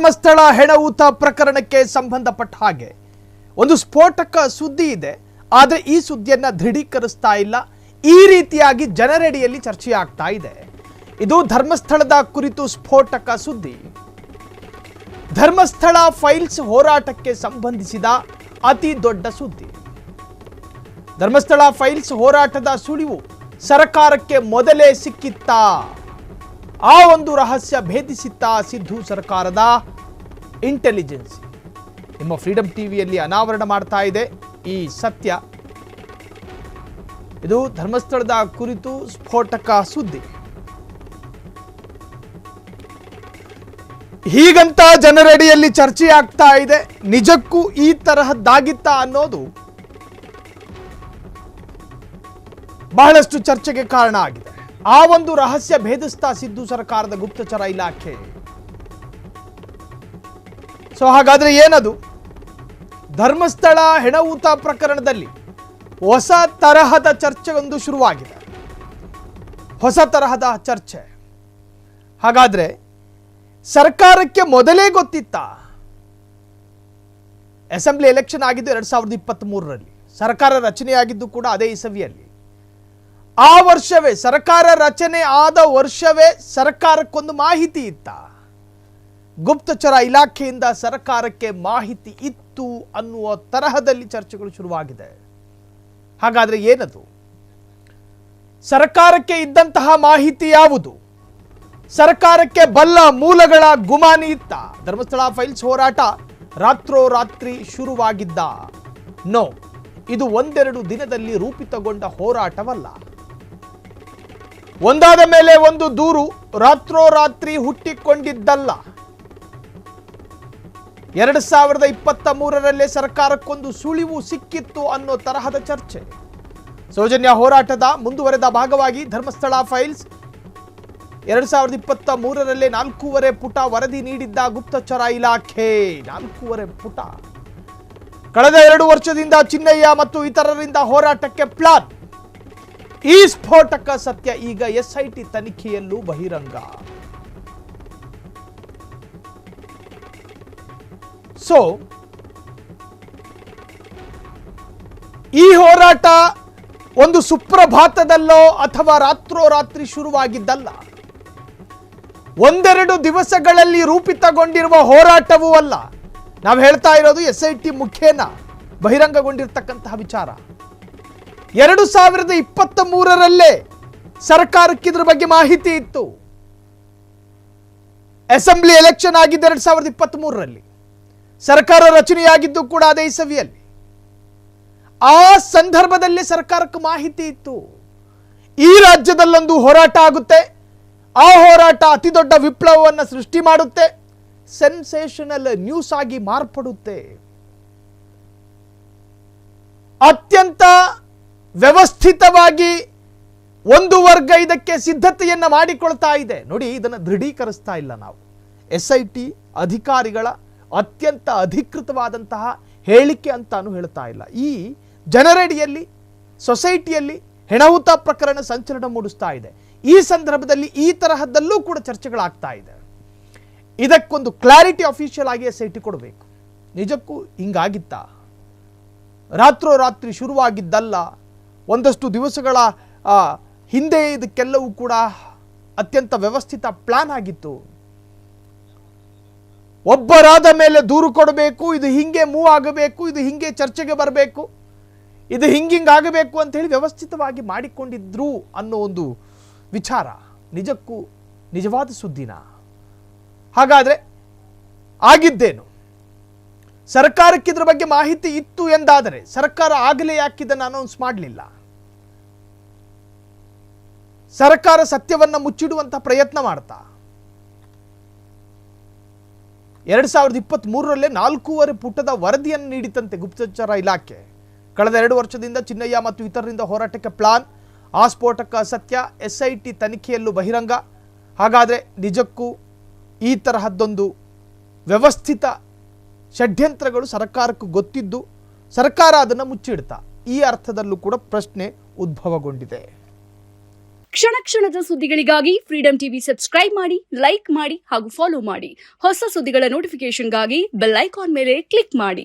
ಧರ್ಮಸ್ಥಳ ಹೆಣಊತ ಪ್ರಕರಣಕ್ಕೆ ಸಂಬಂಧಪಟ್ಟ ಹಾಗೆ ಒಂದು ಸ್ಫೋಟಕ ಸುದ್ದಿ ಇದೆ. ಆದರೆ ಈ ಸುದ್ದಿಯನ್ನ ದೃಢೀಕರಿಸ್ತಾ ಇಲ್ಲ. ಈ ರೀತಿಯಾಗಿ ಜನರೆಡೆಯಲ್ಲಿ ಚರ್ಚೆ ಆಗ್ತಾ ಇದೆ. ಇದು ಧರ್ಮಸ್ಥಳದ ಕುರಿತು ಸ್ಫೋಟಕ ಸುದ್ದಿ. ಧರ್ಮಸ್ಥಳ ಫೈಲ್ಸ್ ಹೋರಾಟಕ್ಕೆ ಸಂಬಂಧಿಸಿದ ಅತಿ ದೊಡ್ಡ ಸುದ್ದಿ. ಧರ್ಮಸ್ಥಳ ಫೈಲ್ಸ್ ಹೋರಾಟದ ಸುಳಿವು ಸರ್ಕಾರಕ್ಕೆ ಮೊದಲೇ ಸಿಕ್ಕಿತ್ತಾ? ಆ ಒಂದು ರಹಸ್ಯ ಭೇದಿಸಿತ್ತಾ ಸಿದ್ದು ಸರ್ಕಾರದ ಇಂಟೆಲಿಜೆನ್ಸ್? ನಿಮ್ಮ ಫ್ರೀಡಂ ಟಿವಿಯಲ್ಲಿ ಅನಾವರಣ ಮಾಡ್ತಾ ಇದೆ ಈ ಸತ್ಯ. ಇದು ಧರ್ಮಸ್ಥಳದ ಕುರಿತು ಸ್ಫೋಟಕ ಸುದ್ದಿ. ಹೀಗಂತ ಜನರೆಡೆಯಲ್ಲಿ ಚರ್ಚೆ ಆಗ್ತಾ ಇದೆ. ನಿಜಕ್ಕೂ ಈ ತರಹದ್ದಾಗಿತ್ತಾ ಅನ್ನೋದು ಬಹಳಷ್ಟು ಚರ್ಚೆಗೆ ಕಾರಣ ಆಗಿದೆ. ಆ ಒಂದು ರಹಸ್ಯ ಭೇದಿಸ್ತಾ ಸಿದ್ದು ಸರ್ಕಾರದ ಗುಪ್ತಚರ ಇಲಾಖೆ. ಸೊ ಹಾಗಾದ್ರೆ ಏನದು? ಧರ್ಮಸ್ಥಳ ಹೆಣಊತ ಪ್ರಕರಣದಲ್ಲಿ ಹೊಸ ತರಹದ ಚರ್ಚೆಯೊಂದು ಶುರುವಾಗಿದೆ. ಹೊಸ ತರಹದ ಚರ್ಚೆ. ಹಾಗಾದ್ರೆ ಸರ್ಕಾರಕ್ಕೆ ಮೊದಲೇ ಗೊತ್ತಿತ್ತ? ಅಸೆಂಬ್ಲಿ ಎಲೆಕ್ಷನ್ ಆಗಿದ್ದು 2023ರಲ್ಲಿ, ಸರ್ಕಾರ ರಚನೆಯಾಗಿದ್ದು ಕೂಡ ಅದೇ ಇಸವಿಯಲ್ಲಿ. ಆ ವರ್ಷವೇ, ಸರ್ಕಾರ ರಚನೆ ಆದ ವರ್ಷವೇ ಸರ್ಕಾರಕ್ಕೊಂದು ಮಾಹಿತಿ ಇತ್ತ? ಗುಪ್ತಚರ ಇಲಾಖೆಯಿಂದ ಸರ್ಕಾರಕ್ಕೆ ಮಾಹಿತಿ ಇತ್ತು ಅನ್ನುವ ತರಹದಲ್ಲಿ ಚರ್ಚೆಗಳು ಶುರುವಾಗಿದೆ. ಹಾಗಾದ್ರೆ ಏನದು? ಸರ್ಕಾರಕ್ಕೆ ಇದ್ದಂತಹ ಮಾಹಿತಿ ಯಾವುದು? ಸರ್ಕಾರಕ್ಕೆ ಬಲ್ಲ ಮೂಲಗಳ ಗುಮಾನಿ ಇತ್ತ? ಧರ್ಮಸ್ಥಳ ಫೈಲ್ಸ್ ಹೋರಾಟ ರಾತ್ರೋರಾತ್ರಿ ಶುರುವಾಗಿದ್ದ? ನೋ, ಇದು ಒಂದೆರಡು ದಿನದಲ್ಲಿ ರೂಪಿತಗೊಂಡ ಹೋರಾಟವಲ್ಲ. ಒಂದಾದ ಮೇಲೆ ಒಂದು ದೂರು ರಾತ್ರೋರಾತ್ರಿ ಹುಟ್ಟಿಕೊಂಡಿದ್ದಲ್ಲ. 2023ರಲ್ಲೇ ಸರ್ಕಾರಕ್ಕೊಂದು ಸುಳಿವು ಸಿಕ್ಕಿತ್ತು ಅನ್ನೋ ತರಹದ ಚರ್ಚೆ. ಸೌಜನ್ಯ ಹೋರಾಟದ ಮುಂದುವರೆದ ಭಾಗವಾಗಿ ಧರ್ಮಸ್ಥಳ ಫೈಲ್ಸ್ 2023ರಲ್ಲೇ 4.5 ಪುಟ ವರದಿ ನೀಡಿದ್ದ ಗುಪ್ತಚರ ಇಲಾಖೆ. 4.5 ಪುಟ. ಕಳೆದ 2 ವರ್ಷದಿಂದ ಚಿನ್ನಯ್ಯ ಮತ್ತು ಇತರರಿಂದ ಹೋರಾಟಕ್ಕೆ ಪ್ಲಾನ್. ಈ ಸ್ಫೋಟಕ ಸತ್ಯ ಈಗ SIT ತನಿಖೆಯಲ್ಲೂ ಬಹಿರಂಗ. ಸೊ ಈ ಹೋರಾಟ ಒಂದು ಸುಪ್ರಭಾತದಲ್ಲೋ ಅಥವಾ ರಾತ್ರೋರಾತ್ರಿ ಶುರುವಾಗಿದ್ದಲ್ಲ. ಒಂದೆರಡು ದಿವಸಗಳಲ್ಲಿ ರೂಪಿತಗೊಂಡಿರುವ ಹೋರಾಟವೂ ಅಲ್ಲ. ನಾವು ಹೇಳ್ತಾ ಇರೋದು SIT ಮುಖೇನ ಬಹಿರಂಗಗೊಂಡಿರ್ತಕ್ಕಂತಹ ವಿಚಾರ. 2023ರಲ್ಲೇ ಸರ್ಕಾರಕ್ಕೆ ಇದ್ರ ಬಗ್ಗೆ ಮಾಹಿತಿ ಇತ್ತು. ಅಸೆಂಬ್ಲಿ ಎಲೆಕ್ಷನ್ ಆಗಿದ್ದು 2023ರಲ್ಲಿ, ಸರ್ಕಾರ ರಚನೆಯಾಗಿದ್ದು ಕೂಡ ಅದೇ ಇಸವಿಯಲ್ಲಿ. ಆ ಸಂದರ್ಭದಲ್ಲಿ ಸರ್ಕಾರಕ್ಕೆ ಮಾಹಿತಿ ಇತ್ತು. ಈ ರಾಜ್ಯದಲ್ಲೊಂದು ಹೋರಾಟ ಆಗುತ್ತೆ, ಆ ಹೋರಾಟ ಅತಿ ದೊಡ್ಡ ವಿಪ್ಲವವನ್ನು ಸೃಷ್ಟಿ ಮಾಡುತ್ತೆ, ಸೆನ್ಸೇಷನಲ್ ನ್ಯೂಸ್ ಆಗಿ ಮಾರ್ಪಡುತ್ತೆ. ಅತ್ಯಂತ ವ್ಯವಸ್ಥಿತವಾಗಿ ಒಂದು ವರ್ಗ ಇದಕ್ಕೆ ಸಿದ್ಧತೆಯನ್ನ ಮಾಡಿಕೊಳ್ತಾ ಇದೆ. ನೋಡಿ, ಇದನ್ನು ದೃಢೀಕರಿಸ್ತಾ ಇಲ್ಲ ನಾವು. SIT ಅಧಿಕಾರಿಗಳ ಅತ್ಯಂತ ಅಧಿಕೃತವಾದಂತಹ ಹೇಳಿಕೆ ಅಂತಾನು ಹೇಳ್ತಾ ಇಲ್ಲ. ಈ ಜನರೆಡೆಯಲ್ಲಿ, ಸೊಸೈಟಿಯಲ್ಲಿ ಹೆಣಊತ ಪ್ರಕರಣ ಸಂಚಲನ ಮೂಡಿಸ್ತಾ ಇದೆ. ಈ ಸಂದರ್ಭದಲ್ಲಿ ಈ ತರಹದಲ್ಲೂ ಕೂಡ ಚರ್ಚೆಗಳಾಗ್ತಾ ಇದೆ. ಇದಕ್ಕೊಂದು ಕ್ಲಾರಿಟಿ ಅಫಿಷಿಯಲ್ ಆಗಿ SIT ಕೊಡಬೇಕು. ನಿಜಕ್ಕೂ ಹಿಂಗಾಗಿತ್ತಾ? ರಾತ್ರೋರಾತ್ರಿ ಶುರುವಾಗಿದ್ದಲ್ಲ. ಒಂದಷ್ಟು ದಿವಸಗಳ ಹಿಂದೆ ಇದಕ್ಕೆಲ್ಲವೂ ಕೂಡ ಅತ್ಯಂತ ವ್ಯವಸ್ಥಿತ ಪ್ಲಾನ್ ಆಗಿತ್ತು. ಒಬ್ಬರಾದ ಮೇಲೆ ದೂರು ಕೊಡಬೇಕು, ಇದು ಹಿಂಗೆ ಮೂವ್ ಆಗಬೇಕು, ಇದು ಹಿಂಗೆ ಚರ್ಚೆಗೆ ಬರಬೇಕು, ಇದು ಹಿಂಗಾಗಬೇಕು ಅಂತ ಹೇಳಿ ವ್ಯವಸ್ಥಿತವಾಗಿ ಮಾಡಿಕೊಂಡಿದ್ರು ಅನ್ನೋ ಒಂದು ವಿಚಾರ ನಿಜಕ್ಕೂ ನಿಜವಾದ ಸುದ್ದಿನ? ಹಾಗಾದ್ರೆ ಆಗಿದ್ದೇನು? ಸರ್ಕಾರಕ್ಕೆ ಇದ್ರ ಬಗ್ಗೆ ಮಾಹಿತಿ ಇತ್ತು ಎಂದಾದರೆ ಸರ್ಕಾರ ಆಗಲೇ ಯಾಕಿದನ್ನು ಅನೌನ್ಸ್ ಮಾಡಲಿಲ್ಲ? ಸರ್ಕಾರ ಸತ್ಯವನ್ನ ಮುಚ್ಚಿಡುವಂತ ಪ್ರಯತ್ನ ಮಾಡ್ತಾ 2023ರಲ್ಲೇ 4.5 ಪುಟದ ವರದಿಯನ್ನು ನೀಡಿತಂತೆ ಗುಪ್ತಚರ ಇಲಾಖೆ. ಕಳೆದ 2 ವರ್ಷದಿಂದ ಚಿನ್ನಯ್ಯ ಮತ್ತು ಇತರರಿಂದ ಹೋರಾಟಕ್ಕೆ ಪ್ಲಾನ್. ಆ ಸ್ಫೋಟಕ ಸತ್ಯ SIT ತನಿಖೆಯಲ್ಲೂ ಬಹಿರಂಗ. ಹಾಗಾದರೆ ನಿಜಕ್ಕೂ ಈ ತರಹದ್ದೊಂದು ವ್ಯವಸ್ಥಿತ ಷಡ್ಯಂತ್ರಗಳು ಸರ್ಕಾರಕ್ಕೂ ಗೊತ್ತಿದ್ದು ಸರ್ಕಾರ ಅದನ್ನು ಮುಚ್ಚಿಡ್ತಾ? ಈ ಅರ್ಥದಲ್ಲೂ ಕೂಡ ಪ್ರಶ್ನೆ ಉದ್ಭವಗೊಂಡಿದೆ. ಕ್ಷಣ ಕ್ಷಣದ ಸುದ್ದಿಗಳಿಗಾಗಿ ಫ್ರೀಡಂ ಟಿವಿ ಸಬ್ಸ್ಕ್ರೈಬ್ ಮಾಡಿ, ಲೈಕ್ ಮಾಡಿ ಹಾಗೂ ಫಾಲೋ ಮಾಡಿ. ಹೊಸ ಸುದ್ದಿಗಳ ನೋಟಿಫಿಕೇಶನ್ಗಾಗಿ ಬೆಲ್ ಐಕಾನ್ ಮೇಲೆ ಕ್ಲಿಕ್ ಮಾಡಿ.